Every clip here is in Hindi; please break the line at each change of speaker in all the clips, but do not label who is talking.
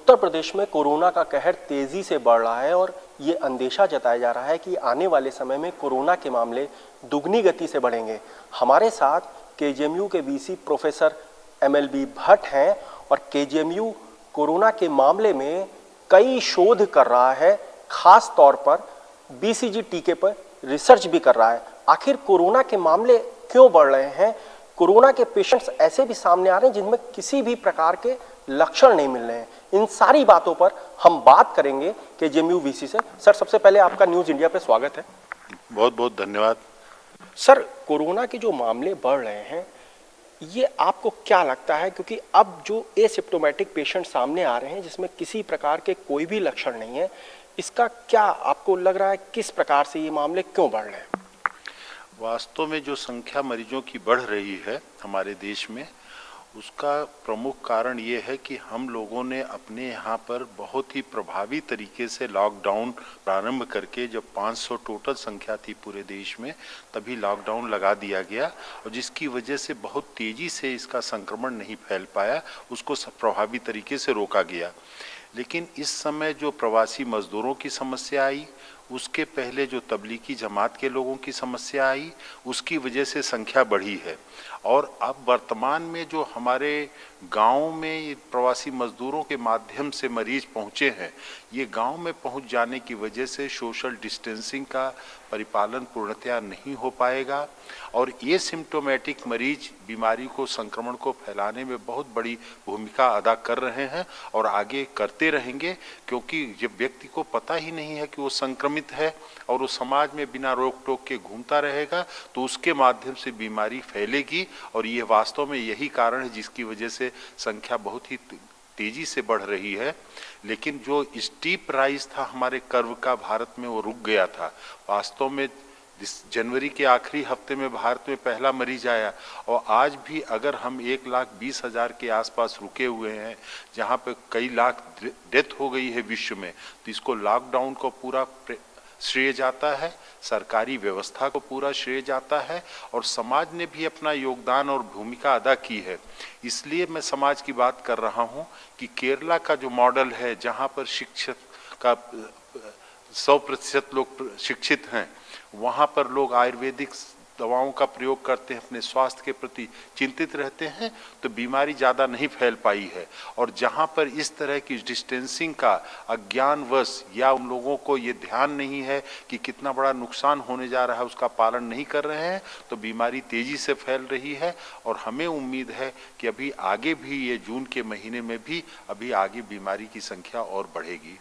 उत्तर प्रदेश में कोरोना का कहर तेजी से बढ़ रहा है और ये अंदेशा जताया जा रहा है कि आने वाले समय में कोरोना के मामले दुगनी गति से बढ़ेंगे। हमारे साथ केजीएमयू के वीसी प्रोफेसर एमएलबी भट्ट हैं और केजीएमयू कोरोना के मामले में कई शोध कर रहा है, खास तौर पर बीसीजी टीके पर रिसर्च भी कर रहा है। आखिर कोरोना के मामले क्यों बढ़ रहे हैं? कोरोना के पेशेंट्स ऐसे भी सामने आ रहे हैं जिनमें किसी भी प्रकार के लक्षण नहीं मिल रहे हैं। इन सारी बातों पर हम बात करेंगे केजीएमयू वीसी से। सर, सबसे पहले आपका न्यूज इंडिया पे स्वागत है।
बहुत बहुत धन्यवाद।
सर, कोरोना के जो मामले बढ़ रहे हैं, ये आपको क्या लगता है? क्योंकि अब जो एसिम्प्टोमेटिक पेशेंट सामने आ रहे हैं जिसमें किसी प्रकार के कोई भी लक्षण नहीं है, इसका क्या आपको लग रहा है, किस प्रकार से ये मामले क्यों बढ़ रहे हैं?
वास्तव में जो संख्या मरीजों की बढ़ रही है हमारे देश में, उसका प्रमुख कारण ये है कि हम लोगों ने अपने यहाँ पर बहुत ही प्रभावी तरीके से लॉकडाउन प्रारंभ करके, जब 500 टोटल संख्या थी पूरे देश में, तभी लॉकडाउन लगा दिया गया और जिसकी वजह से बहुत तेज़ी से इसका संक्रमण नहीं फैल पाया, उसको प्रभावी तरीके से रोका गया। लेकिन इस समय जो प्रवासी मजदूरों की समस्या आई, उसके पहले जो तबलीगी जमात के लोगों की समस्या आई, उसकी वजह से संख्या बढ़ी है। और अब वर्तमान में जो हमारे गांव में प्रवासी मजदूरों के माध्यम से मरीज पहुंचे हैं, ये गांव में पहुंच जाने की वजह से सोशल डिस्टेंसिंग का परिपालन पूर्णतया नहीं हो पाएगा और ये सिम्टोमेटिक मरीज बीमारी को, संक्रमण को फैलाने में बहुत बड़ी भूमिका अदा कर रहे हैं और आगे करते रहेंगे, क्योंकि जब व्यक्ति को पता ही नहीं है कि वो संक्रमित है और वो समाज में बिना रोक टोक के घूमता रहेगा, तो उसके माध्यम से बीमारी फैलेगी और ये वास्तव में यही कारण है जिसकी वजह से संख्या बहुत ही तेजी से बढ़ रही है। लेकिन जो स्टीप राइज था हमारे कर्व का भारत में, वो रुक गया था। वास्तव में जनवरी के आखिरी हफ्ते में भारत में पहला मरीज आया और आज भी अगर हम 1,20,000 के आसपास रुके हुए हैं, जहां पे कई लाख डेथ हो गई है विश्व में, तो इसको लॉकडाउन को पूरा श्रेय जाता है, सरकारी व्यवस्था को पूरा श्रेय जाता है और समाज ने भी अपना योगदान और भूमिका अदा की है। इसलिए मैं समाज की बात कर रहा हूं कि केरला का जो मॉडल है, जहां पर शिक्षक का 100% लोग शिक्षित हैं, वहां पर लोग आयुर्वेदिक दवाओं का प्रयोग करते हैं, अपने स्वास्थ्य के प्रति चिंतित रहते हैं, तो बीमारी ज़्यादा नहीं फैल पाई है। और जहां पर इस तरह की डिस्टेंसिंग का अज्ञानवश या उन लोगों को ये ध्यान नहीं है कि कितना बड़ा नुकसान होने जा रहा है, उसका पालन नहीं कर रहे हैं, तो बीमारी तेजी से फैल रही है। और हमें उम्मीद है कि अभी आगे भी, ये जून के महीने में भी अभी आगे बीमारी की संख्या और बढ़ेगी।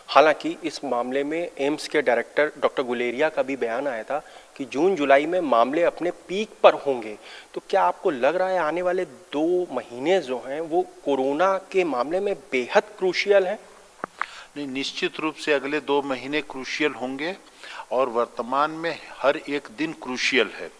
हालांकि इस मामले में एम्स के डायरेक्टर डॉक्टर गुलेरिया का भी बयान आया था कि जून जुलाई में मामले अपने पीक पर होंगे। तो क्या आपको लग रहा है आने वाले 2 महीने जो हैं वो कोरोना के मामले में बेहद क्रूशियल हैं?
नहीं, निश्चित रूप से अगले 2 महीने क्रूशियल होंगे और वर्तमान में हर एक दिन क्रूशियल है।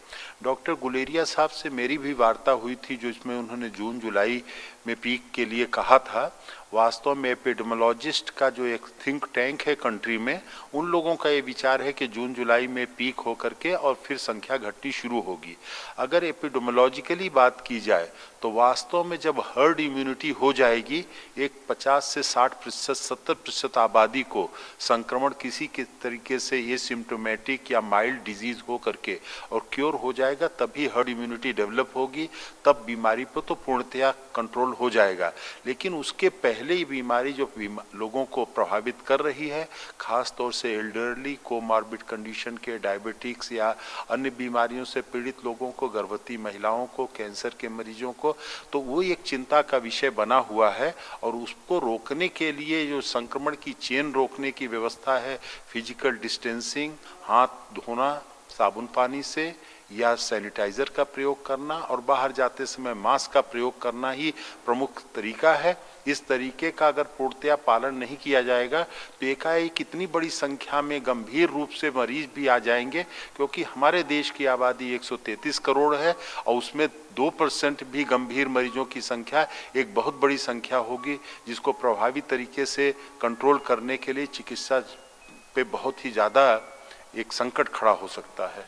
डॉक्टर गुलेरिया साहब से मेरी भी वार्ता हुई थी, जो इसमें उन्होंने जून जुलाई में पीक के लिए कहा था। वास्तव में एपिडेमियोलॉजिस्ट का जो एक थिंक टैंक है कंट्री में, उन लोगों का ये विचार है कि जून जुलाई में पीक हो करके और फिर संख्या घटनी शुरू होगी। अगर एपिडेमियोलॉजिकली बात की जाए तो वास्तव में जब हर्ड इम्यूनिटी हो जाएगी, एक 50 से 60%, 70% आबादी को संक्रमण किसी के तरीके से ये सिम्टोमेटिक या माइल्ड डिजीज हो करके और क्योर हो जाएगा, तभी हर्ड इम्यूनिटी डेवलप होगी, तब बीमारी पर तो पूर्णतया कंट्रोल हो जाएगा। लेकिन उसके पहले ही बीमारी जो लोगों को प्रभावित कर रही है, खास तौर से एल्डरली, कोमॉर्बिड कंडीशन के, डायबिटिक्स या अन्य बीमारियों से पीड़ित लोगों को, गर्भवती महिलाओं को, कैंसर के मरीजों को, तो वो एक चिंता का विषय बना हुआ है। और उसको रोकने के लिए जो संक्रमण की चेन रोकने की व्यवस्था है, फिजिकल डिस्टेंसिंग, हाथ धोना साबुन पानी से या सैनिटाइजर का प्रयोग करना और बाहर जाते समय मास्क का प्रयोग करना ही प्रमुख तरीका है। इस तरीके का अगर पूर्णतया पालन नहीं किया जाएगा तो एकाएक इतनी बड़ी संख्या में गंभीर रूप से मरीज भी आ जाएंगे, क्योंकि हमारे देश की आबादी 133 करोड़ है और उसमें 2% भी गंभीर मरीजों की संख्या एक बहुत बड़ी संख्या होगी, जिसको प्रभावी तरीके से कंट्रोल करने के लिए चिकित्सा पे बहुत ही ज़्यादा एक संकट खड़ा हो सकता है।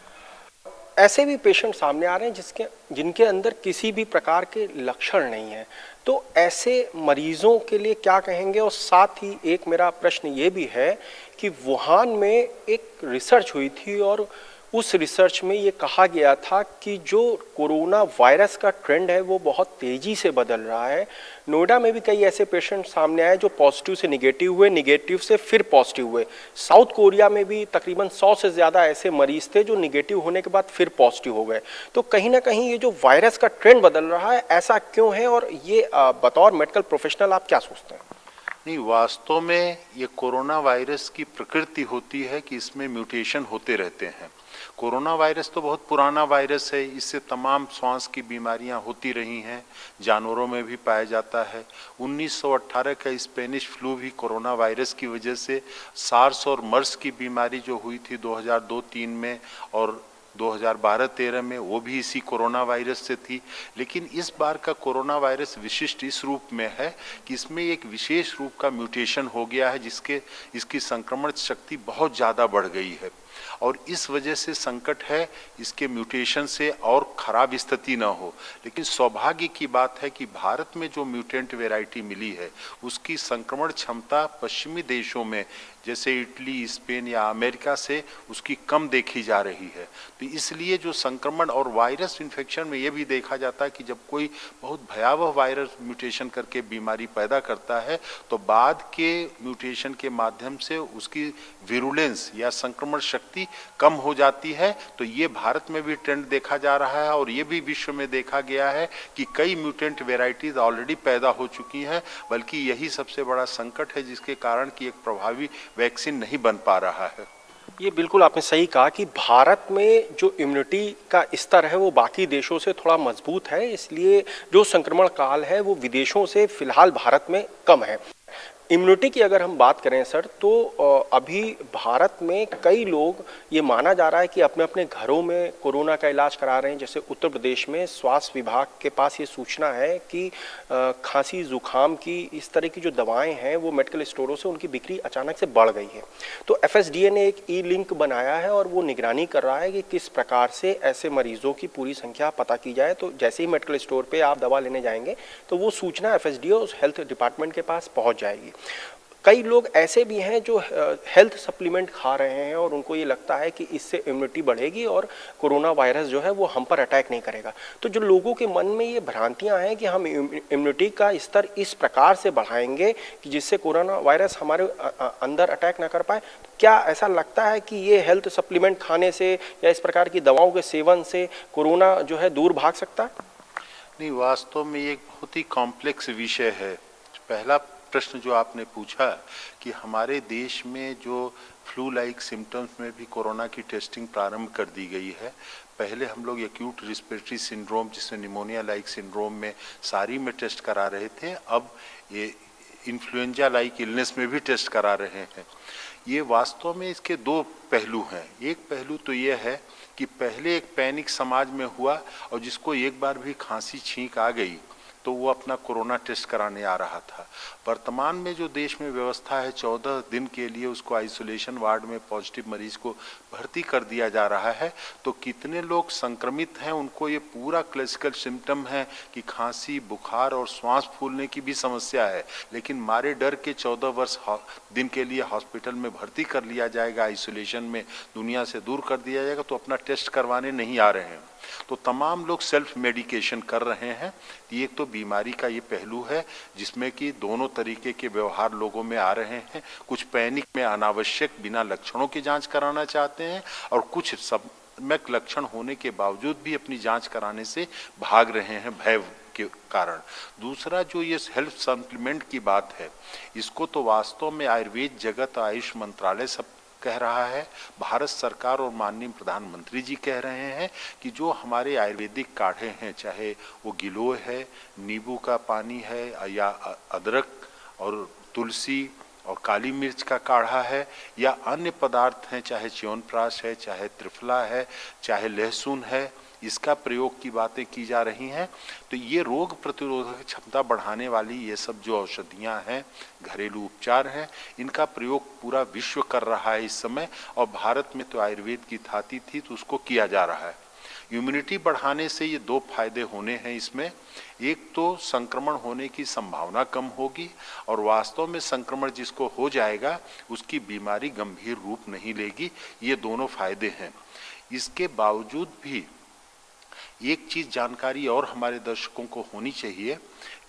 ऐसे भी पेशेंट सामने आ रहे हैं जिनके अंदर किसी भी प्रकार के लक्षण नहीं है। तो ऐसे मरीजों के लिए क्या कहेंगे? और साथ ही एक मेरा प्रश्न ये भी है कि वुहान में एक रिसर्च हुई थी और उस रिसर्च में ये कहा गया था कि जो कोरोना वायरस का ट्रेंड है वो बहुत तेजी से बदल रहा है। नोएडा में भी कई ऐसे पेशेंट सामने आए जो पॉजिटिव से निगेटिव हुए, निगेटिव से फिर पॉजिटिव हुए। साउथ कोरिया में भी तकरीबन 100 से ज़्यादा ऐसे मरीज थे जो निगेटिव होने के बाद फिर पॉजिटिव हो गए। तो कहीं ना कहीं ये जो वायरस का ट्रेंड बदल रहा है, ऐसा क्यों है? और ये बतौर मेडिकल प्रोफेशनल आप क्या सोचते हैं?
नहीं, वास्तव में ये कोरोना वायरस की प्रकृति होती है कि इसमें म्यूटेशन होते रहते हैं। कोरोना वायरस तो बहुत पुराना वायरस है, इससे तमाम श्वास की बीमारियां होती रही हैं, जानवरों में भी पाया जाता है। 1918 का स्पेनिश फ्लू भी कोरोना वायरस की वजह से, सार्स और मर्स की बीमारी जो हुई थी 2002-03 में और 2012-13 में, वो भी इसी कोरोना वायरस से थी। लेकिन इस बार का कोरोना वायरस विशिष्ट इस रूप में है कि इसमें एक विशेष रूप का म्यूटेशन हो गया है इसकी संक्रमण शक्ति बहुत ज़्यादा बढ़ गई है और इस वजह से संकट है इसके म्यूटेशन से और खराब स्थिति न हो। लेकिन सौभाग्य की बात है कि भारत में जो म्यूटेंट वैरायटी मिली है उसकी संक्रमण क्षमता पश्चिमी देशों में जैसे इटली, स्पेन या अमेरिका से उसकी कम देखी जा रही है। तो इसलिए जो संक्रमण और वायरस इन्फेक्शन में ये भी देखा जाता है कि जब कोई बहुत भयावह वायरस म्यूटेशन करके बीमारी पैदा करता है तो बाद के म्यूटेशन के माध्यम से उसकी विरुलेंस या संक्रमण शक्ति कम हो जाती है। तो ये भारत में भी ट्रेंड देखा जा रहा है और ये भी विश्व में देखा गया है कि कई म्यूटेंट वेराइटीज ऑलरेडी पैदा हो चुकी हैं, बल्कि यही सबसे बड़ा संकट है जिसके कारण कि एक प्रभावी वैक्सीन नहीं बन पा रहा है।
ये बिल्कुल आपने सही कहा कि भारत में जो इम्यूनिटी का स्तर है वो बाकी देशों से थोड़ा मजबूत है, इसलिए जो संक्रमण काल है वो विदेशों से फिलहाल भारत में कम है। इम्यूनिटी की अगर हम बात करें सर, तो अभी भारत में कई लोग, ये माना जा रहा है कि अपने अपने घरों में कोरोना का इलाज करा रहे हैं। जैसे उत्तर प्रदेश में स्वास्थ्य विभाग के पास ये सूचना है कि खांसी जुकाम की इस तरह की जो दवाएं हैं वो मेडिकल स्टोरों से उनकी बिक्री अचानक से बढ़ गई है। तो एफएसडीए ने एक ई लिंक बनाया है और वो निगरानी कर रहा है कि किस प्रकार से ऐसे मरीजों की पूरी संख्या पता की जाए। तो जैसे ही मेडिकल स्टोर पर आप दवा लेने जाएंगे तो वो सूचना एफएसडीए और हेल्थ डिपार्टमेंट के पास पहुँच जाएगी। कई लोग ऐसे भी हैं जो हेल्थ सप्लीमेंट खा रहे हैं और उनको ये लगता है कि इससे इम्यूनिटी बढ़ेगी और कोरोना वायरस जो है वो हम पर अटैक नहीं करेगा। तो जो लोगों के मन में ये भ्रांतियां हैं कि हम इम्यूनिटी का स्तर इस प्रकार से बढ़ाएंगे कि जिससे कोरोना वायरस हमारे अंदर अटैक ना कर पाए, तो क्या ऐसा लगता है कि ये हेल्थ सप्लीमेंट खाने से या इस प्रकार की दवाओं के सेवन से कोरोना जो है दूर भाग सकता है?
नहीं, वास्तव में ये एक बहुत ही कॉम्प्लेक्स विषय है। पहला प्रश्न जो आपने पूछा कि हमारे देश में जो फ्लू लाइक सिम्टम्स में भी कोरोना की टेस्टिंग प्रारंभ कर दी गई है। पहले हम लोग एक्यूट रिस्पिरेटरी सिंड्रोम जिसमें निमोनिया लाइक सिंड्रोम में सारी में टेस्ट करा रहे थे, अब ये इन्फ्लुएंजा लाइक इलनेस में भी टेस्ट करा रहे हैं। ये वास्तव में इसके दो पहलू हैं। एक पहलू तो ये है कि पहले एक पैनिक समाज में हुआ और जिसको एक बार भी खांसी छींक आ गई तो वो अपना कोरोना टेस्ट कराने आ रहा था। वर्तमान में जो देश में व्यवस्था है 14 दिन के लिए उसको आइसोलेशन वार्ड में पॉजिटिव मरीज को भर्ती कर दिया जा रहा है। तो कितने लोग संक्रमित हैं उनको ये पूरा क्लासिकल सिम्टम है कि खांसी, बुखार और श्वास फूलने की भी समस्या है, लेकिन मारे डर के 14 दिन के लिए हॉस्पिटल में भर्ती कर लिया जाएगा, आइसोलेशन में दुनिया से दूर कर दिया जाएगा, तो अपना टेस्ट करवाने नहीं आ रहे हैं। तो तमाम लोग सेल्फ मेडिकेशन कर रहे हैं। ये तो बीमारी का ये पहलू है जिसमें कि दोनों तरीके के व्यवहार लोगों में आ रहे हैं। कुछ पैनिक में अनावश्यक बिना लक्षणों की जांच कराना चाहते हैं और कुछ सम्यक लक्षण होने के बावजूद भी अपनी जांच कराने से भाग रहे हैं भय के कारण। दूसरा जो ये हेल्थ सप्लीमेंट की बात है, इसको तो वास्तव में आयुर्वेद जगत, आयुष मंत्रालय सब कह रहा है, भारत सरकार और माननीय प्रधानमंत्री जी कह रहे हैं कि जो हमारे आयुर्वेदिक काढ़े हैं, चाहे वो गिलोय है, नींबू का पानी है या अदरक और तुलसी और काली मिर्च का काढ़ा है या अन्य पदार्थ हैं, चाहे च्यवनप्राश है, चाहे त्रिफला है, चाहे लहसुन है, इसका प्रयोग की बातें की जा रही हैं। तो ये रोग प्रतिरोधक क्षमता बढ़ाने वाली ये सब जो औषधियां हैं, घरेलू उपचार हैं, इनका प्रयोग पूरा विश्व कर रहा है इस समय और भारत में तो आयुर्वेद की थाती थी तो उसको किया जा रहा है। इम्यूनिटी बढ़ाने से ये दो फायदे होने हैं इसमें। एक तो संक्रमण होने की संभावना कम होगी और वास्तव में संक्रमण जिसको हो जाएगा उसकी बीमारी गंभीर रूप नहीं लेगी। ये दोनों फायदे हैं। इसके बावजूद भी एक चीज जानकारी और हमारे दर्शकों को होनी चाहिए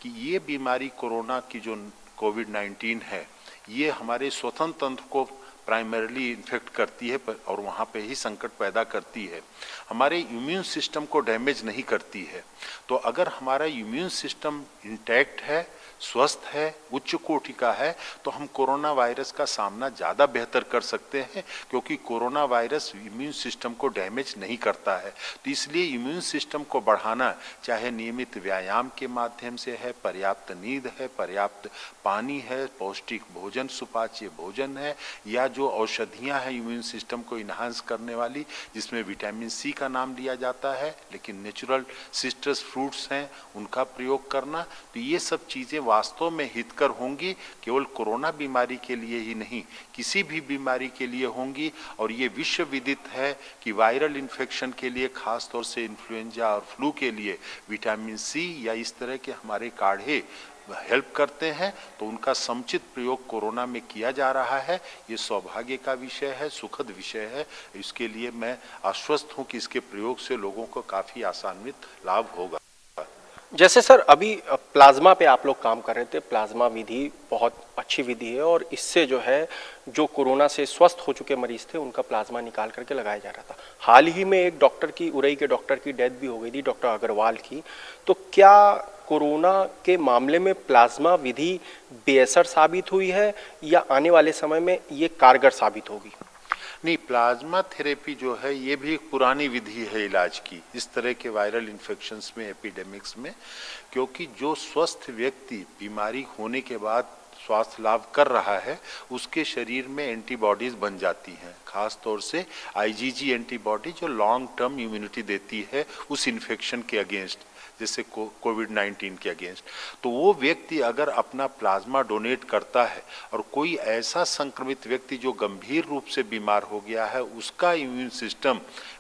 कि ये बीमारी कोरोना की जो कोविड-19 है, ये हमारे श्वसन तंत्र को प्राइमरीली इन्फेक्ट करती है और वहाँ पे ही संकट पैदा करती है, हमारे इम्यून सिस्टम को डैमेज नहीं करती है। तो अगर हमारा इम्यून सिस्टम इंटैक्ट है, स्वस्थ है, उच्च कोटि का है, तो हम कोरोना वायरस का सामना ज़्यादा बेहतर कर सकते हैं, क्योंकि कोरोना वायरस इम्यून सिस्टम को डैमेज नहीं करता है। तो इसलिए इम्यून सिस्टम को बढ़ाना चाहे नियमित व्यायाम के माध्यम से है, पर्याप्त नींद है, पर्याप्त पानी है, पौष्टिक भोजन, सुपाच्य भोजन है, या जो औषधियाँ हैं इम्यून सिस्टम को इन्हांस करने वाली, जिसमें विटामिन सी का नाम लिया जाता है, लेकिन नेचुरल सिट्रस फ्रूट्स हैं उनका प्रयोग करना, तो ये सब चीज़ें वास्तव में हितकर होंगी। केवल कोरोना बीमारी के लिए ही नहीं, किसी भी बीमारी के लिए होंगी। और ये विश्व विदित है कि वायरल इन्फेक्शन के लिए, खास तौर से इन्फ्लुएंजा और फ्लू के लिए विटामिन सी या इस तरह के हमारे काढ़े हेल्प करते हैं। तो उनका समुचित प्रयोग कोरोना में किया जा रहा है। ये सौभाग्य का विषय है, सुखद विषय है। इसके लिए मैं आश्वस्त हूँ कि इसके प्रयोग से लोगों को काफ़ी आसान्वित लाभ होगा।
जैसे सर अभी प्लाज्मा पे आप लोग काम कर रहे थे, प्लाज्मा विधि बहुत अच्छी विधि है और इससे जो है जो कोरोना से स्वस्थ हो चुके मरीज थे उनका प्लाज्मा निकाल करके लगाया जा रहा था। हाल ही में एक डॉक्टर की, उरई के डॉक्टर की डेथ भी हो गई थी, डॉक्टर अग्रवाल की। तो क्या कोरोना के मामले में प्लाज्मा विधि बेअसर साबित हुई है या आने वाले समय में ये कारगर साबित होगी?
नहीं, प्लाज्मा थेरेपी जो है ये भी एक पुरानी विधि है इलाज की इस तरह के वायरल इन्फेक्शंस में, एपिडेमिक्स में, क्योंकि जो स्वस्थ व्यक्ति बीमारी होने के बाद स्वास्थ्य लाभ कर रहा है उसके शरीर में एंटीबॉडीज बन जाती हैं, खास तौर से आईजीजी एंटीबॉडी जो लॉन्ग टर्म इम्यूनिटी देती है उस इन्फेक्शन के अगेंस्ट, जैसे कोविड-19 के अगेंस्ट। तो वो व्यक्ति अगर अपना प्लाज्मा डोनेट करता है और कोई ऐसा संक्रमित व्यक्ति जो गंभीर रूप से बीमार हो गया है, उसका इम्यून सिस्टम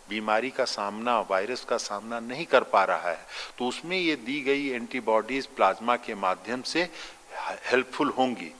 बीमारी का सामना, वायरस का सामना नहीं कर पा रहा है, तो उसमें ये दी गई एंटीबॉडीज प्लाज्मा के माध्यम से हेल्पफुल होंगी।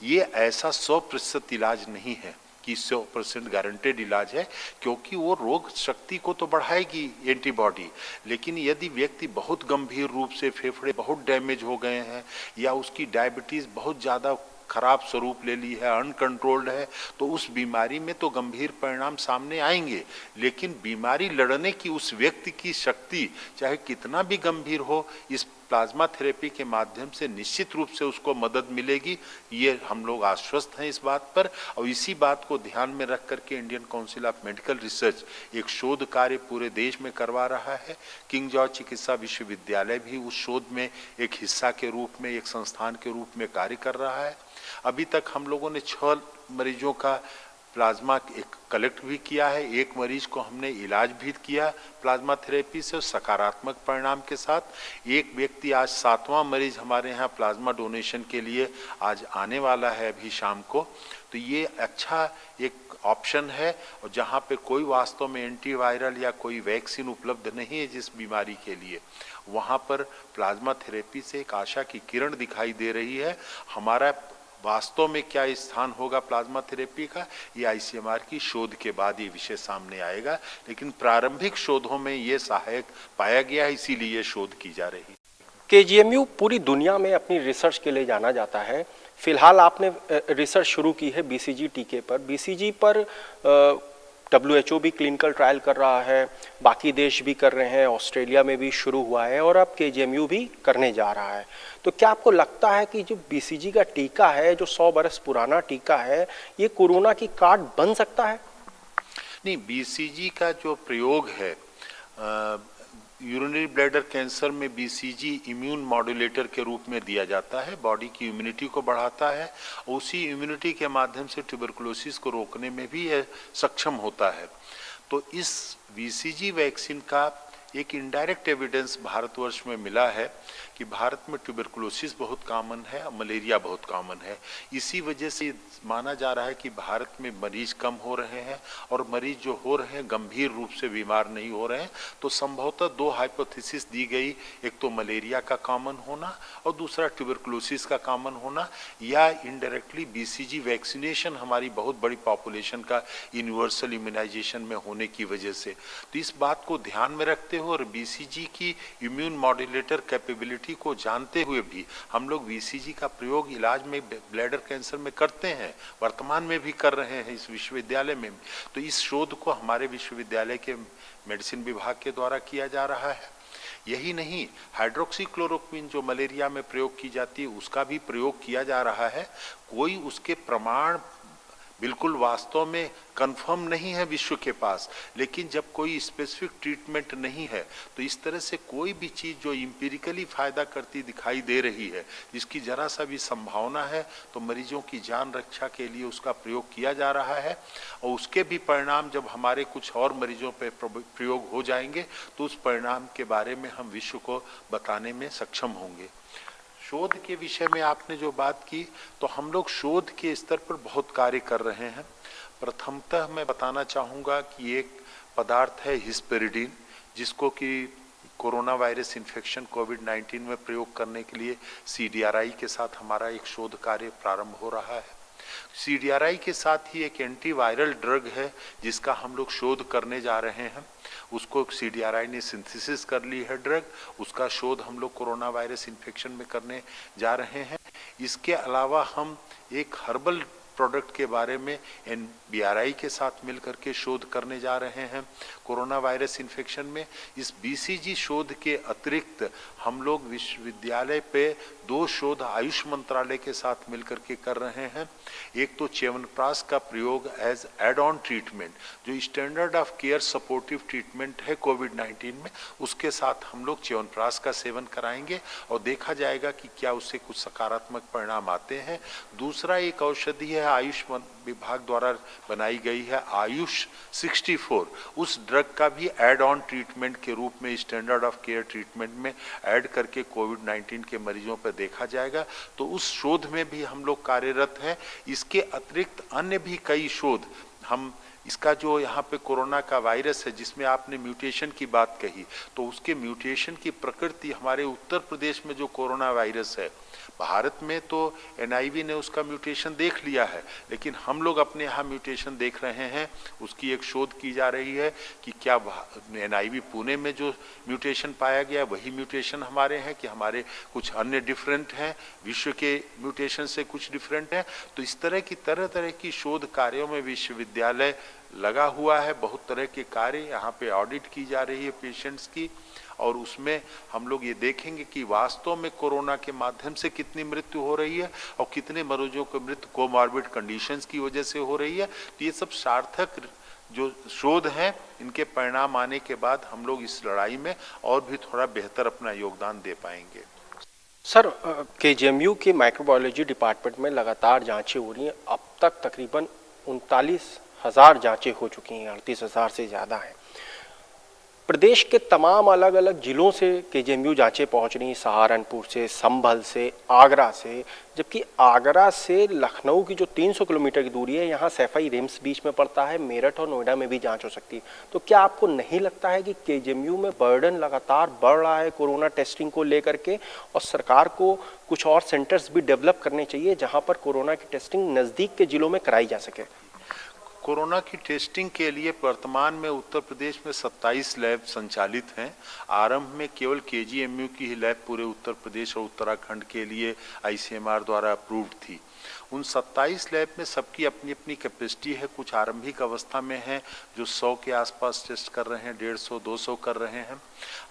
ये ऐसा 100% इलाज नहीं है कि 100% गारंटेड इलाज है, क्योंकि वो रोग शक्ति को तो बढ़ाएगी एंटीबॉडी, लेकिन यदि व्यक्ति बहुत गंभीर रूप से, फेफड़े बहुत डैमेज हो गए हैं या उसकी डायबिटीज बहुत ज़्यादा खराब स्वरूप ले ली है, अनकंट्रोल्ड है, तो उस बीमारी में तो गंभीर परिणाम सामने आएंगे, लेकिन बीमारी लड़ने की उस व्यक्ति की शक्ति चाहे कितना भी गंभीर हो, इस प्लाज्मा थेरेपी के माध्यम से निश्चित रूप से उसको मदद मिलेगी। ये हम लोग आश्वस्त हैं इस बात पर, और इसी बात को ध्यान में रख करके Indian council of medical research एक शोध कार्य पूरे देश में करवा रहा है। किंग जॉर्ज चिकित्सा विश्वविद्यालय भी उस शोध में एक हिस्सा के रूप में, एक संस्थान के रूप में कार्य कर रहा है। अभी तक हम लोगों ने 6 मरीजों का प्लाज्मा कलेक्ट भी किया है, एक मरीज को हमने इलाज भी किया प्लाज्मा थेरेपी से सकारात्मक परिणाम के साथ। एक व्यक्ति आज 7वां मरीज हमारे यहाँ प्लाज्मा डोनेशन के लिए आज आने वाला है अभी शाम को। तो ये अच्छा एक ऑप्शन है, और जहाँ पे कोई वास्तव में एंटीवायरल या कोई वैक्सीन उपलब्ध नहीं है जिस बीमारी के लिए, वहाँ पर प्लाज्मा थेरेपी से एक आशा की किरण दिखाई दे रही है। हमारा वास्तव में क्या स्थान होगा प्लाज्मा थेरेपी का, ये आईसीएमआर की शोध के बाद ये विषय सामने आएगा, लेकिन प्रारंभिक शोधों में ये सहायक पाया गया है, इसीलिए ये शोध की जा रही है।
केजीएमयू पूरी दुनिया में अपनी रिसर्च के लिए जाना जाता है। फिलहाल आपने रिसर्च शुरू की है बीसीजी टीके पर। बीसीजी पर WHO भी क्लिनिकल ट्रायल कर रहा है, बाकी देश भी कर रहे हैं, ऑस्ट्रेलिया में भी शुरू हुआ है और अब केजीएमयू भी करने जा रहा है। तो क्या आपको लगता है कि जो बीसीजी का टीका है, जो 100 बरस पुराना टीका है, ये कोरोना की कार्ड बन सकता है?
नहीं, बीसीजी का जो प्रयोग है, यूरिनरी ब्लैडर कैंसर में बीसीजी इम्यून मॉड्यूलेटर के रूप में दिया जाता है, बॉडी की इम्यूनिटी को बढ़ाता है, उसी इम्यूनिटी के माध्यम से ट्यूबरकुलोसिस को रोकने में भी यह सक्षम होता है। तो इस बीसीजी वैक्सीन का एक इनडायरेक्ट एविडेंस भारतवर्ष में मिला है कि भारत में ट्यूबरकुलोसिस बहुत कॉमन है, मलेरिया बहुत कॉमन है। इसी वजह से माना जा रहा है कि भारत में मरीज कम हो रहे हैं और मरीज जो हो रहे हैं गंभीर रूप से बीमार नहीं हो रहे हैं। तो संभवतः दो हाइपोथेसिस दी गई, एक तो मलेरिया का कॉमन होना और दूसरा ट्यूबरकुलोसिस का कॉमन होना, या इनडायरेक्टली बीसीजी वैक्सीनेशन हमारी बहुत बड़ी पॉपुलेशन का यूनिवर्सल इम्यूनाइजेशन में होने की वजह से। तो इस बात को ध्यान में रखते हुए और बीसीजी की इम्यून मॉड्यूलेटर कैपेबिलिटी को जानते हुए भी हम लोग बीसीजी का प्रयोग इलाज में ब्लैडर कैंसर में करते हैं, वर्तमान में भी कर रहे हैं इस विश्वविद्यालय में। तो इस शोध को हमारे विश्वविद्यालय के मेडिसिन विभाग के द्वारा किया जा रहा है। यही नहीं, हाइड्रोक्सीक्लोरोक्विन जो मलेरिया में प्रयोग की जाती है उसका भी प्रयोग किया जा रहा है। कोई उसके प्रमाण बिल्कुल वास्तव में कंफर्म नहीं है विश्व के पास, लेकिन जब कोई स्पेसिफिक ट्रीटमेंट नहीं है तो इस तरह से कोई भी चीज जो इंपीरिकली फायदा करती दिखाई दे रही है, जिसकी जरा सा भी संभावना है, तो मरीजों की जान रक्षा के लिए उसका प्रयोग किया जा रहा है। और उसके भी परिणाम जब हमारे कुछ और मरीजों पर प्रयोग हो जाएंगे तो उस परिणाम के बारे में हम विश्व को बताने में सक्षम होंगे। शोध के विषय में आपने जो बात की, तो हम लोग शोध के स्तर पर बहुत कार्य कर रहे हैं। प्रथमतः मैं बताना चाहूँगा कि एक पदार्थ है हिस्पेरिडीन, जिसको कि कोरोना वायरस इन्फेक्शन कोविड-19 में प्रयोग करने के लिए CDRI के साथ हमारा एक शोध कार्य प्रारंभ हो रहा है। CDRI के साथ ही एक एंटीवायरल ड्रग है जिसका हम लोग शोध करने जा रहे हैं। उसको CDRI ने सिंथेसिस कर ली है ड्रग, उसका शोध हम लोग कोरोना वायरस इन्फेक्शन में करने जा रहे हैं। इसके अलावा हम एक हर्बल प्रोडक्ट के बारे में NBRI के साथ मिलकर के शोध करने जा रहे हैं कोरोना वायरस इन्फेक्शन में। इस BCG शोध के अतिरिक्त हम लोग विश्वविद्यालय पे 2 शोध आयुष मंत्रालय के साथ मिलकर के कर रहे हैं। एक तो च्यवनप्राश का प्रयोग एज एड ऑन ट्रीटमेंट, जो standard of care supportive treatment है कोविड-19 में, उसके साथ हम लोग च्यवनप्राश का सेवन कराएंगे और देखा जाएगा कि क्या उससे कुछ सकारात्मक परिणाम आते हैं। दूसरा एक औषधि है आयुष विभाग द्वारा बनाई गई है आयुष 64, उस ड्रग का भी एड ऑन ट्रीटमेंट के रूप में स्टैंडर्ड ऑफ केयर ट्रीटमेंट में ऐड करके कोविड-19 के मरीजों पर देखा जाएगा। तो उस शोध में भी हम लोग कार्यरत हैं। इसके अतिरिक्त अन्य भी कई शोध हम, इसका जो यहाँ पे कोरोना का वायरस है जिसमें आपने म्यूटेशन की बात कही, तो उसके म्यूटेशन की प्रकृति हमारे उत्तर प्रदेश में जो कोरोना वायरस है, भारत में तो NIV ने उसका म्यूटेशन देख लिया है, लेकिन हम लोग अपने यहाँ म्यूटेशन देख रहे हैं। उसकी एक शोध की जा रही है कि क्या NIV पुणे में जो म्यूटेशन पाया गया वही म्यूटेशन हमारे हैं कि हमारे कुछ अन्य डिफरेंट हैं, विश्व के म्यूटेशन से कुछ डिफरेंट है। तो इस तरह की शोध कार्यों में विश्वविद्यालय लगा हुआ है। बहुत तरह के कार्य यहाँ पे ऑडिट की जा रही है पेशेंट्स की, और उसमें हम लोग ये देखेंगे कि वास्तव में कोरोना के माध्यम से कितनी मृत्यु हो रही है और कितने मरीजों की मृत्यु कोमॉर्बिड कंडीशंस की वजह से हो रही है। तो ये सब सार्थक जो शोध हैं, इनके परिणाम आने के बाद हम लोग इस लड़ाई में और भी थोड़ा बेहतर अपना योगदान दे पाएंगे।
सर, KGMU के माइक्रोबायोलॉजी डिपार्टमेंट में लगातार जांचें हो रही हैं। अब तक तकरीबन 39,000 जांचें हो चुकी हैं, 38,000 से ज़्यादा हैं। प्रदेश के तमाम अलग अलग जिलों से KGMU जांचें पहुंच रही हैं, सहारनपुर से, संभल से, आगरा से। जबकि आगरा से लखनऊ की जो 300 किलोमीटर की दूरी है, यहाँ सैफई रिम्स बीच में पड़ता है, मेरठ और नोएडा में भी जांच हो सकती है। तो क्या आपको नहीं लगता है कि KGMU में बर्डन लगातार बढ़ रहा है कोरोना टेस्टिंग को लेकर के, और सरकार को कुछ और सेंटर्स भी डेवलप करने चाहिए जहाँ पर कोरोना की टेस्टिंग नज़दीक के जिलों में कराई जा सके?
कोरोना की टेस्टिंग के लिए वर्तमान में उत्तर प्रदेश में 27 लैब संचालित हैं। आरंभ में केवल KGMU की ही लैब पूरे उत्तर प्रदेश और उत्तराखंड के लिए ICMR द्वारा अप्रूव्ड थी। उन 27 लैब में सबकी अपनी अपनी कैपेसिटी है। कुछ आरंभिक अवस्था में हैं जो 100 के आसपास टेस्ट कर रहे हैं, 150-200 कर रहे हैं।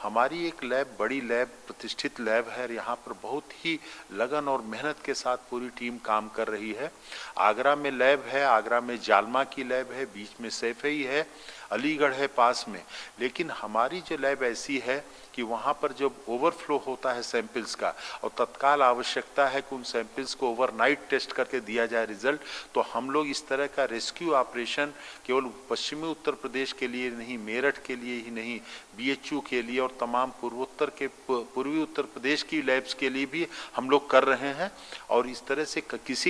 हमारी एक लैब, बड़ी लैब, प्रतिष्ठित लैब है, यहाँ पर बहुत ही लगन और मेहनत के साथ पूरी टीम काम कर रही है। आगरा में लैब है, आगरा में जालमा की लैब है, बीच में सैफई है, अलीगढ़ है पास में। लेकिन हमारी जो लैब ऐसी है कि वहाँ पर जब ओवरफ्लो होता है सैंपल्स का और तत्काल आवश्यकता है कि उन सैंपल्स को ओवरनाइट टेस्ट कर करके दिया जाए रिजल्ट। तो हम लोग इस तरह का रेस्क्यू ऑपरेशन केवल पश्चिमी उत्तर प्रदेश के लिए नहीं, मेरठ के लिए ही नहीं, BHU के लिए और तमाम पूर्वी उत्तर प्रदेश की लैब्स के लिए भी हम लोग कर रहे हैं। और इस तरह से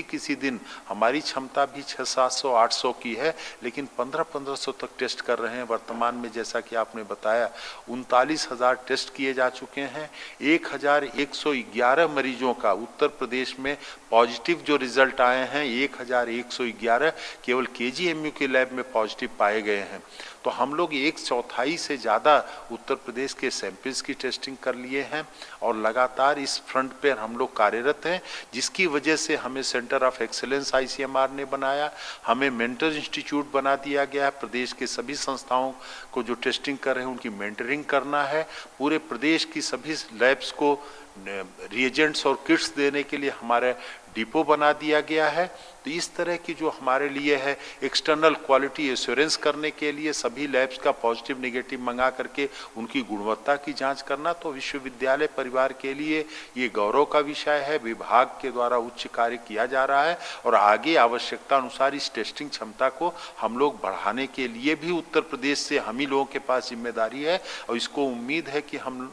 किसी दिन हमारी क्षमता भी 600-700-800 की है, लेकिन 1500-1500 तक टेस्ट कर रहे हैं वर्तमान में। जैसा कि आपने बताया 39,000 टेस्ट किए जा चुके हैं। 1111 मरीजों का उत्तर प्रदेश में पॉजिटिव जो रिजल्ट आए हैं, 1111 केवल KGMU के लैब में पॉजिटिव पाए गए हैं। तो हम लोग 1/4 से ज़्यादा उत्तर प्रदेश के सैंपल्स की टेस्टिंग कर लिए हैं और लगातार इस फ्रंट पर हम लोग कार्यरत हैं, जिसकी वजह से हमें सेंटर ऑफ एक्सीलेंस ICMR ने बनाया, हमें मेंटर इंस्टीट्यूट बना दिया गया है। प्रदेश के सभी संस्थाओं को जो टेस्टिंग कर रहे हैं उनकी मेंटरिंग करना है। पूरे प्रदेश की सभी लैब्स को रिएजेंट्स और किट्स देने के लिए हमारे डिपो बना दिया गया है। तो इस तरह की जो हमारे लिए है एक्सटर्नल क्वालिटी एश्योरेंस करने के लिए सभी लैब्स का पॉजिटिव नेगेटिव मंगा करके उनकी गुणवत्ता की जांच करना, तो विश्वविद्यालय परिवार के लिए ये गौरव का विषय है। विभाग के द्वारा उच्च कार्य किया जा रहा है और आगे आवश्यकता अनुसार इस टेस्टिंग क्षमता को हम लोग बढ़ाने के लिए भी उत्तर प्रदेश से हम ही लोगों के पास जिम्मेदारी है। और इसको उम्मीद है कि हम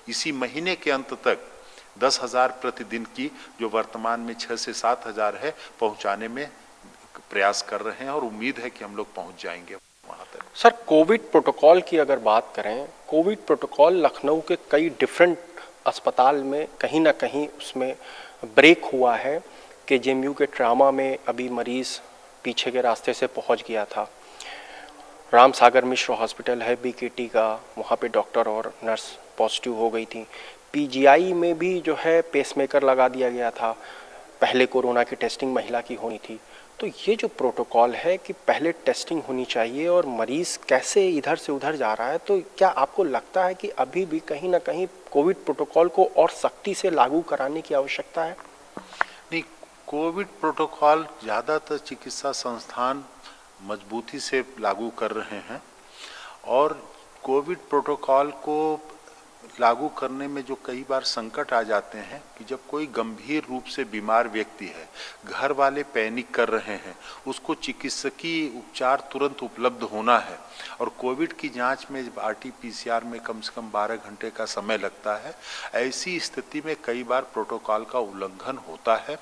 इसी महीने के अंत तक 10,000 प्रतिदिन की जो वर्तमान में 6 से 7 हजार है पहुंचाने में प्रयास कर रहे हैं और उम्मीद है कि हम लोग पहुंच जाएंगे वहां तक।
सर, कोविड प्रोटोकॉल की अगर बात करें, कोविड प्रोटोकॉल लखनऊ के कई डिफरेंट अस्पताल में कहीं ना कहीं उसमें ब्रेक हुआ है। KGMU के ट्रामा में अभी मरीज पीछे के रास्ते से पहुंच गया था। राम सागर मिश्र हॉस्पिटल है BKT का, वहाँ पे डॉक्टर और नर्स पॉजिटिव हो गई थी। PGI में भी जो है पेसमेकर लगा दिया गया था। पहले कोरोना की टेस्टिंग महिला की होनी थी। तो ये जो प्रोटोकॉल है कि पहले टेस्टिंग होनी चाहिए और मरीज़ कैसे इधर से उधर जा रहा है, तो क्या आपको लगता है कि अभी भी कहीं ना कहीं कोविड प्रोटोकॉल को और सख्ती से लागू कराने की आवश्यकता है?
नहीं, कोविड प्रोटोकॉल ज़्यादातर चिकित्सा संस्थान मजबूती से लागू कर रहे हैं और कोविड प्रोटोकॉल को लागू करने में जो कई बार संकट आ जाते हैं कि जब कोई गंभीर रूप से बीमार व्यक्ति है, घर वाले पैनिक कर रहे हैं, उसको चिकित्सकीय उपचार तुरंत उपलब्ध होना है और कोविड की जांच में RT-PCR में कम से कम 12 घंटे का समय लगता है। ऐसी स्थिति में कई बार प्रोटोकॉल का उल्लंघन होता है,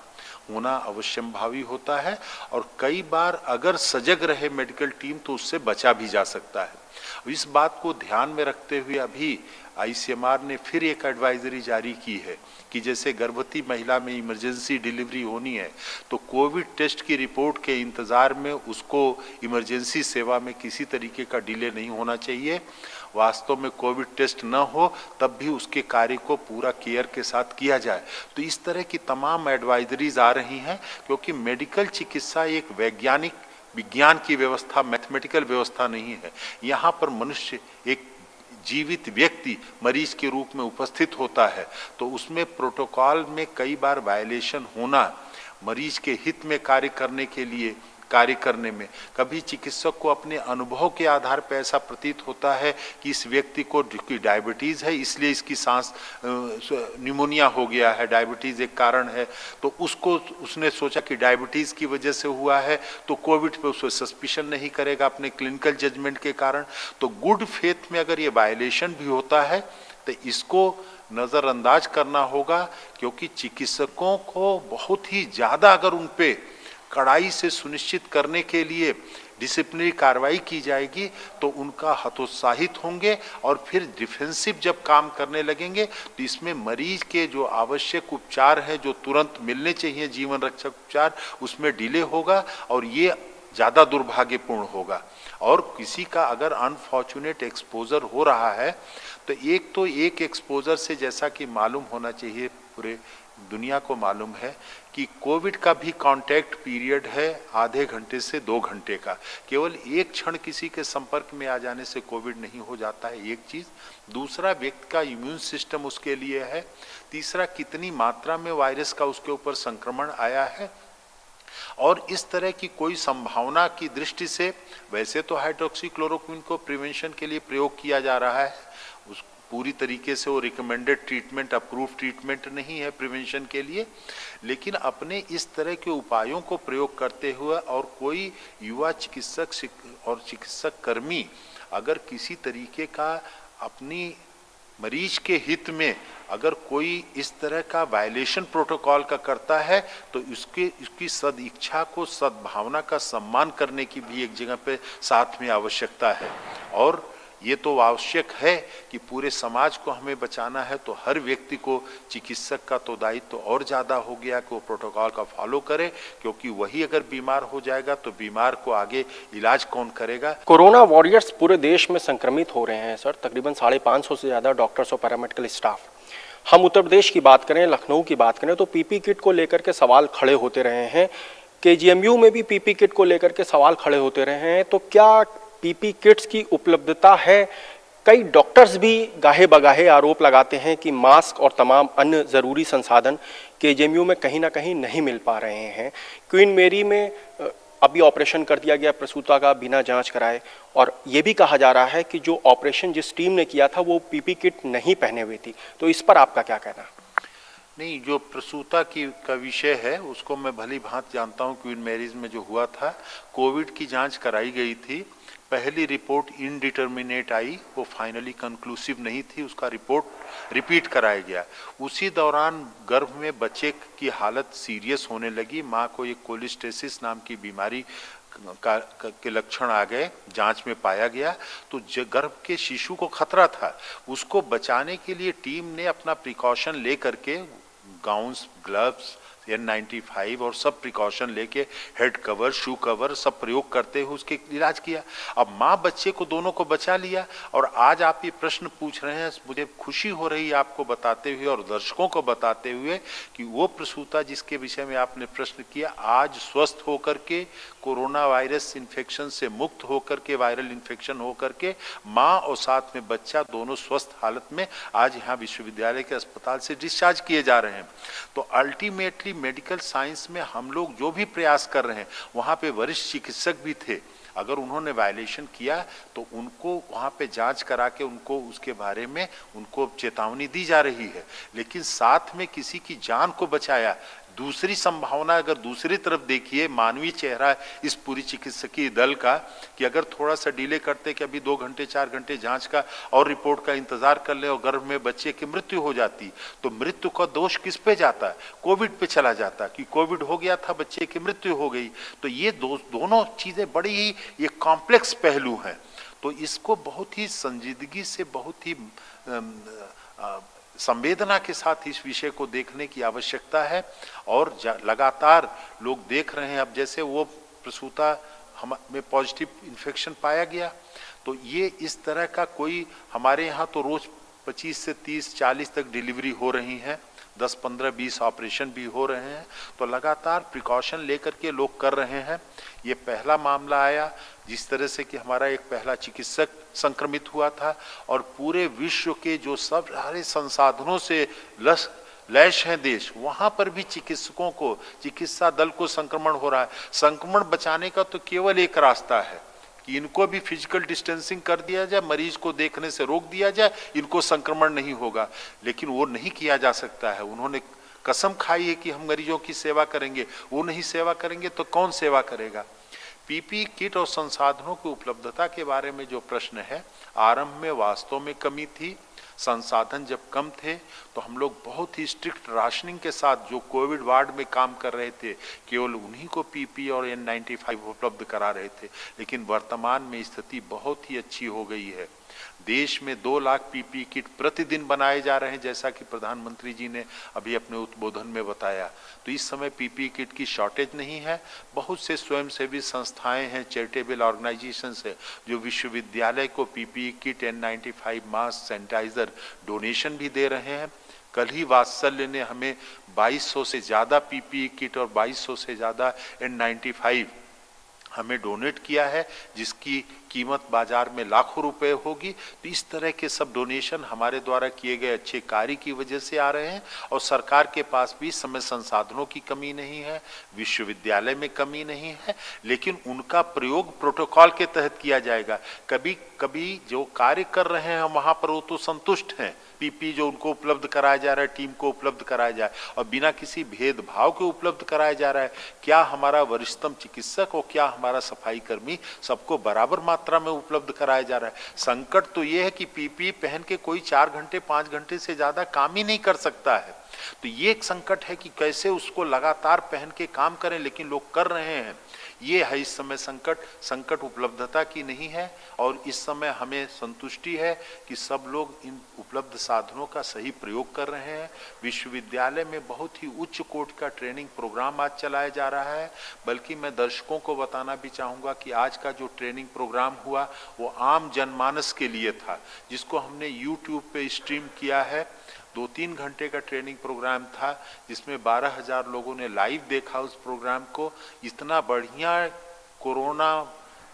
होना अवश्यंभावी होता है और कई बार अगर सजग रहे मेडिकल टीम तो उससे बचा भी जा सकता है। इस बात को ध्यान में रखते हुए अभी ICMR ने फिर एक एडवाइजरी जारी की है कि जैसे गर्भवती महिला में इमरजेंसी डिलीवरी होनी है तो कोविड टेस्ट की रिपोर्ट के इंतज़ार में उसको इमरजेंसी सेवा में किसी तरीके का डिले नहीं होना चाहिए। वास्तव में कोविड टेस्ट न हो तब भी उसके कार्य को पूरा केयर के साथ किया जाए। तो इस तरह की तमाम एडवाइजरीज आ रही हैं क्योंकि मेडिकल चिकित्सा एक वैज्ञानिक विज्ञान की व्यवस्था, मैथमेटिकल व्यवस्था नहीं है। यहाँ पर मनुष्य एक जीवित व्यक्ति मरीज के रूप में उपस्थित होता है, तो उसमें प्रोटोकॉल में कई बार वायलेशन होना, मरीज के हित में कार्य करने में कभी चिकित्सक को अपने अनुभव के आधार पर ऐसा प्रतीत होता है कि इस व्यक्ति को डायबिटीज़ है इसलिए इसकी सांस निमोनिया हो गया है, डायबिटीज़ एक कारण है, तो उसने सोचा कि डायबिटीज़ की वजह से हुआ है तो कोविड पे उसको सस्पिशन नहीं करेगा अपने क्लिनिकल जजमेंट के कारण। तो गुड फेथ में अगर ये वायलेशन भी होता है तो इसको नज़रअंदाज करना होगा क्योंकि चिकित्सकों को बहुत ही ज़्यादा अगर उन पे कड़ाई से सुनिश्चित करने के लिए डिसिप्लिनरी कार्रवाई की जाएगी तो उनका हतोत्साहित होंगे और फिर डिफेंसिव जब काम करने लगेंगे तो इसमें मरीज के जो आवश्यक उपचार हैं जो तुरंत मिलने चाहिए, जीवन रक्षक उपचार, उसमें डिले होगा और ये ज़्यादा दुर्भाग्यपूर्ण होगा। और किसी का अगर अनफॉर्चुनेट एक्सपोजर हो रहा है तो एक एक्सपोजर से जैसा कि मालूम होना चाहिए, पूरे दुनिया को मालूम है कि कोविड का भी कांटेक्ट पीरियड है आधे घंटे से 2 घंटे का। केवल एक क्षण किसी के संपर्क में आ जाने से कोविड नहीं हो जाता है, एक चीज। दूसरा, व्यक्ति का इम्यून सिस्टम उसके लिए है। तीसरा, कितनी मात्रा में वायरस का उसके ऊपर संक्रमण आया है। और इस तरह की कोई संभावना की दृष्टि से वैसे तो हाइड्रोक्सीक्लोरोक्विन को प्रिवेंशन के लिए प्रयोग किया जा रहा है, पूरी तरीके से वो रिकमेंडेड ट्रीटमेंट, अप्रूव ट्रीटमेंट नहीं है प्रिवेंशन के लिए, लेकिन अपने इस तरह के उपायों को प्रयोग करते हुए और कोई युवा चिकित्सक और चिकित्सक कर्मी अगर किसी तरीके का अपनी मरीज के हित में अगर कोई इस तरह का वायलेशन प्रोटोकॉल का करता है तो उसकी सद इच्छा को, सद्भावना का सम्मान करने की भी एक जगह पे साथ में आवश्यकता है। और ये तो आवश्यक है कि पूरे समाज को हमें बचाना है तो हर व्यक्ति को चिकित्सक का तो दायित्व तो और ज़्यादा हो गया कि वो प्रोटोकॉल का फॉलो करे, क्योंकि वही अगर बीमार हो जाएगा तो बीमार को आगे इलाज कौन करेगा।
कोरोना वॉरियर्स पूरे देश में संक्रमित हो रहे हैं सर, तकरीबन 550 से ज़्यादा डॉक्टर्स और पैरामेडिकल स्टाफ। हम उत्तर प्रदेश की बात करें, लखनऊ की बात करें तो पीपी किट को लेकर के सवाल खड़े होते रहे हैं। केजीएमयू में भी पीपी किट को लेकर के सवाल खड़े होते रहे हैं। तो क्या पीपी किट्स की उपलब्धता है? कई डॉक्टर्स भी गाहे बगाहे आरोप लगाते हैं कि मास्क और तमाम अन्य ज़रूरी संसाधन केजीएमयू में कहीं ना कहीं नहीं मिल पा रहे हैं। क्वीन मेरी में अभी ऑपरेशन कर दिया गया प्रसूता का बिना जांच कराए, और ये भी कहा जा रहा है कि जो ऑपरेशन जिस टीम ने किया था वो पीपी किट नहीं पहने हुई थी। तो इस पर आपका क्या कहना?
नहीं, जो प्रसूता का विषय है उसको मैं भली भांति जानता हूँ। क्वीन मैरीज में जो हुआ था, कोविड की जांच कराई गई थी। पहली रिपोर्ट इनडिटर्मिनेट आई, वो फाइनली कंक्लूसिव नहीं थी, उसका रिपोर्ट रिपीट कराया गया। उसी दौरान गर्भ में बच्चे की हालत सीरियस होने लगी। माँ को एक कोलिस्टेसिस नाम की बीमारी के लक्षण आ गए, जांच में पाया गया। तो गर्भ के शिशु को खतरा था, उसको बचाने के लिए टीम ने अपना प्रिकॉशन ले करके गाउन्स, ग्लव्स, N95 और सब प्रिकॉशन लेके हेड कवर, शू कवर सब प्रयोग करते हुए उसके इलाज किया। अब माँ बच्चे को दोनों को बचा लिया। और आज आप ये प्रश्न पूछ रहे हैं, मुझे खुशी हो रही है आपको बताते हुए और दर्शकों को बताते हुए कि वो प्रसूता जिसके विषय में आपने प्रश्न किया, आज स्वस्थ होकर के, कोरोना वायरस इन्फेक्शन से मुक्त होकर के, वायरल इन्फेक्शन होकर के माँ और साथ में बच्चा दोनों स्वस्थ हालत में आज यहाँ विश्वविद्यालय के अस्पताल से डिस्चार्ज किए जा रहे हैं। तो अल्टीमेटली मेडिकल साइंस में हम लोग जो भी प्रयास कर रहे हैं, वहाँ पे वरिष्ठ चिकित्सक भी थे। अगर उन्होंने वायलेशन किया तो उनको वहाँ पे जांच करा के उनको उसके बारे में उनको चेतावनी दी जा रही है, लेकिन साथ में किसी की जान को बचाया। दूसरी संभावना अगर दूसरी तरफ देखिए, मानवीय चेहरा इस पूरी चिकित्सकीय दल का, कि अगर थोड़ा सा डिले करते कि अभी 2 घंटे 4 घंटे जांच का और रिपोर्ट का इंतजार कर ले और गर्भ में बच्चे की मृत्यु हो जाती, तो मृत्यु का दोष किस पे जाता है? कोविड पे चला जाता कि कोविड हो गया था, बच्चे की मृत्यु हो गई। तो ये दोनों चीजें बड़ी ही ये कॉम्प्लेक्स पहलू हैं। तो इसको बहुत ही संजीदगी से, बहुत ही संवेदना के साथ इस विषय को देखने की आवश्यकता है। और लगातार लोग देख रहे हैं। अब जैसे वो प्रसूता में पॉजिटिव इन्फेक्शन पाया गया, तो ये इस तरह का कोई, हमारे यहाँ तो रोज 25 से 30 40 तक डिलीवरी हो रही हैं, 10 15 20 ऑपरेशन भी हो रहे हैं। तो लगातार प्रिकॉशन लेकर के लोग कर रहे हैं। ये पहला मामला आया जिस तरह से कि हमारा एक पहला चिकित्सक संक्रमित हुआ था, और पूरे विश्व के जो सब सारे संसाधनों से लैश है देश, वहां पर भी चिकित्सकों को, चिकित्सा दल को संक्रमण हो रहा है। संक्रमण बचाने का तो केवल एक रास्ता है कि इनको भी फिजिकल डिस्टेंसिंग कर दिया जाए, मरीज को देखने से रोक दिया जाए, इनको संक्रमण नहीं होगा। लेकिन वो नहीं किया जा सकता है। उन्होंने कसम खाई है कि हम मरीजों की सेवा करेंगे, वो नहीं सेवा करेंगे तो कौन सेवा करेगा? पीपी किट और संसाधनों की उपलब्धता के बारे में जो प्रश्न है, आरंभ में वास्तव में कमी थी। संसाधन जब कम थे तो हम लोग बहुत ही स्ट्रिक्ट राशनिंग के साथ जो कोविड वार्ड में काम कर रहे थे, केवल उन्हीं को पीपी और N95 उपलब्ध करा रहे थे। लेकिन वर्तमान में स्थिति बहुत ही अच्छी हो गई है। देश में 2 लाख पीपी किट प्रतिदिन बनाए जा रहे हैं, जैसा कि प्रधानमंत्री जी ने अभी अपने उद्बोधन में बताया। तो इस समय पीपी किट की शॉर्टेज नहीं है। बहुत से स्वयंसेवी संस्थाएं हैं, चैरिटेबल ऑर्गेनाइजेशंस है, जो विश्वविद्यालय को PP kit, N95 mask, sanitiser donation भी दे रहे हैं। कल ही वात्सल्य ने हमें 2200 से ज़्यादा पीपी किट और 2200 से ज़्यादा N95 हमें डोनेट किया है, जिसकी कीमत बाजार में लाखों रुपए होगी। तो इस तरह के सब डोनेशन हमारे द्वारा किए गए अच्छे कार्य की वजह से आ रहे हैं। और सरकार के पास भी इस समय संसाधनों की कमी नहीं है, विश्वविद्यालय में कमी नहीं है, लेकिन उनका प्रयोग प्रोटोकॉल के तहत किया जाएगा। कभी कभी जो कार्य कर रहे हैं हम वहां पर वो तो संतुष्ट हैं, पीपी जो उनको उपलब्ध कराया जा रहा है, टीम को उपलब्ध कराया जाए और बिना किसी भेदभाव के उपलब्ध कराया जा रहा है। क्या हमारा वरिष्ठतम चिकित्सक और क्या हमारा सफाई कर्मी सबको बराबर मात्रा में उपलब्ध कराया जा रहा है। संकट तो ये है कि पीपी पहन के कोई 4 घंटे 5 घंटे से ज्यादा काम ही नहीं कर सकता है। तो ये एक संकट है कि कैसे उसको लगातार पहन के काम करें, लेकिन लोग कर रहे हैं। ये है इस समय संकट उपलब्धता की नहीं है। और इस समय हमें संतुष्टि है कि सब लोग इन उपलब्ध साधनों का सही प्रयोग कर रहे हैं। विश्वविद्यालय में बहुत ही उच्च कोटि का ट्रेनिंग प्रोग्राम आज चलाया जा रहा है। बल्कि मैं दर्शकों को बताना भी चाहूँगा कि आज का जो ट्रेनिंग प्रोग्राम हुआ वो आम जनमानस के लिए था, जिसको हमने यूट्यूब पे स्ट्रीम किया है। 2-3 घंटे का ट्रेनिंग प्रोग्राम था, जिसमें 12,000 लोगों ने लाइव देखा उस प्रोग्राम को। इतना बढ़िया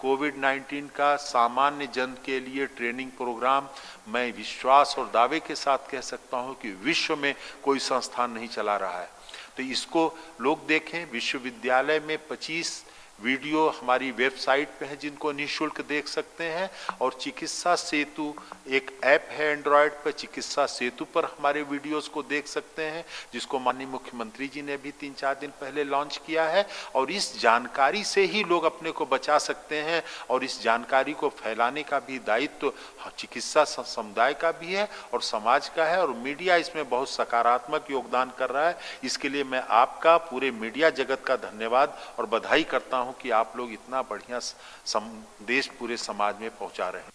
कोविड-19 का सामान्य जन के लिए ट्रेनिंग प्रोग्राम मैं विश्वास और दावे के साथ कह सकता हूं कि विश्व में कोई संस्थान नहीं चला रहा है। तो इसको लोग देखें। विश्वविद्यालय में 25 वीडियो हमारी वेबसाइट पे है जिनको निःशुल्क देख सकते हैं। और चिकित्सा सेतु एक ऐप है एंड्रॉयड पर, चिकित्सा सेतु पर हमारे वीडियोस को देख सकते हैं, जिसको माननीय मुख्यमंत्री जी ने भी 3-4 दिन पहले लॉन्च किया है। और इस जानकारी से ही लोग अपने को बचा सकते हैं और इस जानकारी को फैलाने का भी दायित्व चिकित्सा समुदाय का भी है और समाज का है। और मीडिया इसमें बहुत सकारात्मक योगदान कर रहा है। इसके लिए मैं आपका, पूरे मीडिया जगत का धन्यवाद और बधाई करता हूं कि आप लोग इतना बढ़िया संदेश पूरे समाज में पहुंचा रहे हैं।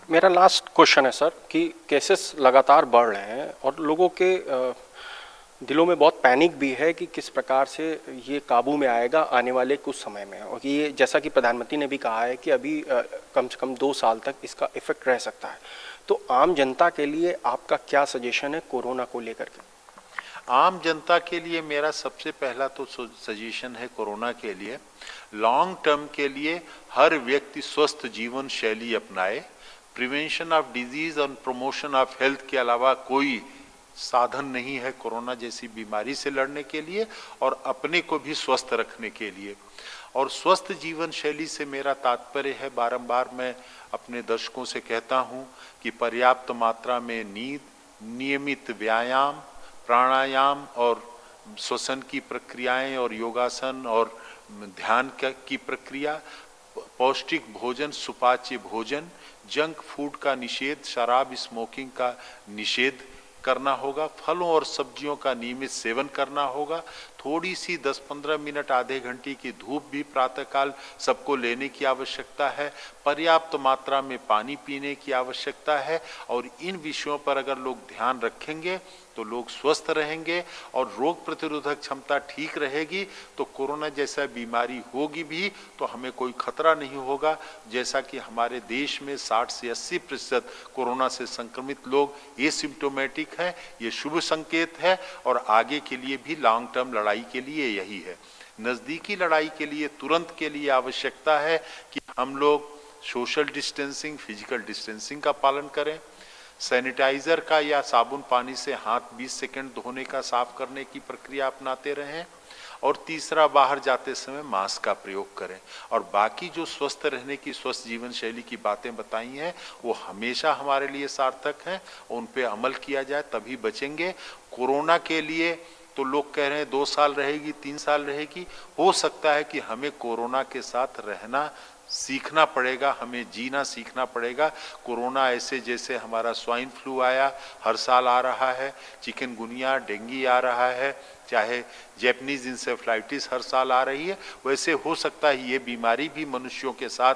मेरा लास्ट क्वेश्चन है सर कि केसेस लगातार बढ़ रहे हैं और लोगों के दिलों में बहुत पैनिक भी है कि किस प्रकार से ये काबू में आएगा आने वाले कुछ समय में। और ये जैसा कि प्रधानमंत्री ने भी कहा है कि अभी कम से कम 2 साल तक इसका इफेक्ट रह सकता है। तो आम जनता के लिए आपका क्या सजेशन है कोरोना को लेकर के?
आम जनता के लिए मेरा सबसे पहला तो सजेशन है कोरोना के लिए, लॉन्ग टर्म के लिए हर व्यक्ति स्वस्थ जीवन शैली अपनाए। प्रिवेंशन ऑफ डिजीज और प्रमोशन ऑफ हेल्थ के अलावा कोई साधन नहीं है कोरोना जैसी बीमारी से लड़ने के लिए और अपने को भी स्वस्थ रखने के लिए। और स्वस्थ जीवन शैली से मेरा तात्पर्य है, बारंबार मैं अपने दर्शकों से कहता हूं कि पर्याप्त मात्रा में नींद, नियमित व्यायाम, प्राणायाम और श्वसन की प्रक्रियाएं और योगासन और ध्यान की प्रक्रिया, पौष्टिक भोजन, सुपाच्य भोजन, जंक फूड का निषेध, शराब स्मोकिंग का निषेध करना होगा, फलों और सब्जियों का नियमित सेवन करना होगा। थोड़ी सी 10-15 मिनट आधे घंटे की धूप भी प्रातःकाल सबको लेने की आवश्यकता है। पर्याप्त मात्रा में पानी पीने की आवश्यकता है। और इन विषयों पर अगर लोग ध्यान रखेंगे तो लोग स्वस्थ रहेंगे और रोग प्रतिरोधक क्षमता ठीक रहेगी तो कोरोना जैसा बीमारी होगी भी तो हमें कोई खतरा नहीं होगा। जैसा कि हमारे देश में 60 से 80% कोरोना से संक्रमित लोग एसिम्प्टोमेटिक हैं, ये शुभ संकेत है। और आगे के लिए भी लॉन्ग टर्म लड़ाई के लिए यही है। नजदीकी लड़ाई के लिए तुरंत के लिए आवश्यकता है कि हम लोग सोशल डिस्टेंसिंग, फिजिकल डिस्टेंसिंग का पालन करें, सैनिटाइजर का या साबुन पानी से हाथ 20 सेकंड धोने का, साफ करने की प्रक्रिया अपनाते रहें। और तीसरा, बाहर जाते समय मास्क का प्रयोग करें। और बाकी जो स्वस्थ रहने की, स्वस्थ जीवन शैली की बातें बताई हैं वो हमेशा हमारे लिए सार्थक हैं, उन पे अमल किया जाए तभी बचेंगे। कोरोना के लिए तो लोग कह रहे हैं 2 साल रहेगी, 3 साल रहेगी। हो सकता है कि हमें कोरोना के साथ रहना सीखना पड़ेगा, हमें जीना सीखना पड़ेगा। कोरोना ऐसे जैसे हमारा स्वाइन फ्लू आया, हर साल आ रहा है, चिकनगुनिया, डेंगू आ रहा है, चाहे जैपनीज इंसेफ्लाइटिस हर साल आ रही है, वैसे हो सकता है ये बीमारी भी मनुष्यों के साथ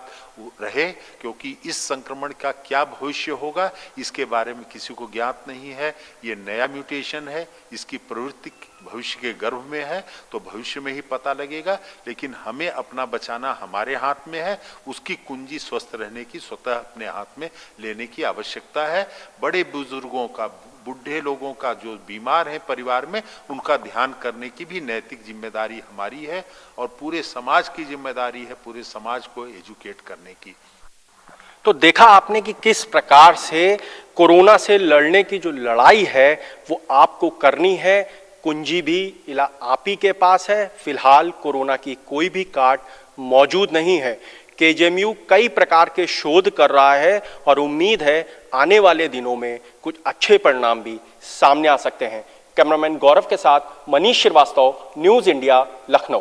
रहे। क्योंकि इस संक्रमण का क्या भविष्य होगा इसके बारे में किसी को ज्ञात नहीं है। ये नया म्यूटेशन है, इसकी प्रवृत्ति भविष्य के गर्भ में है तो भविष्य में ही पता लगेगा। लेकिन हमें अपना बचाना हमारे हाथ में है, उसकी कुंजी स्वस्थ रहने की स्वतः अपने हाथ में लेने की आवश्यकता है। बड़े बुजुर्गों का, बुढ़े लोगों का जो बीमार है परिवार में, उनका ध्यान करने की भी नैतिक जिम्मेदारी हमारी है और पूरे समाज की जिम्मेदारी है पूरे समाज को एजुकेट करने की।
तो देखा आपने कि किस प्रकार से कोरोना से लड़ने की जो लड़ाई है वो आपको करनी है। कुंजी भी आप ही के पास है। फिलहाल कोरोना की कोई भी काट मौजूद नहीं है। केजेएमयू कई प्रकार के शोध कर रहा है और उम्मीद है आने वाले दिनों में कुछ अच्छे परिणाम भी सामने आ सकते हैं। कैमरामैन गौरव के साथ मनीष श्रीवास्तव, न्यूज़ इंडिया, लखनऊ।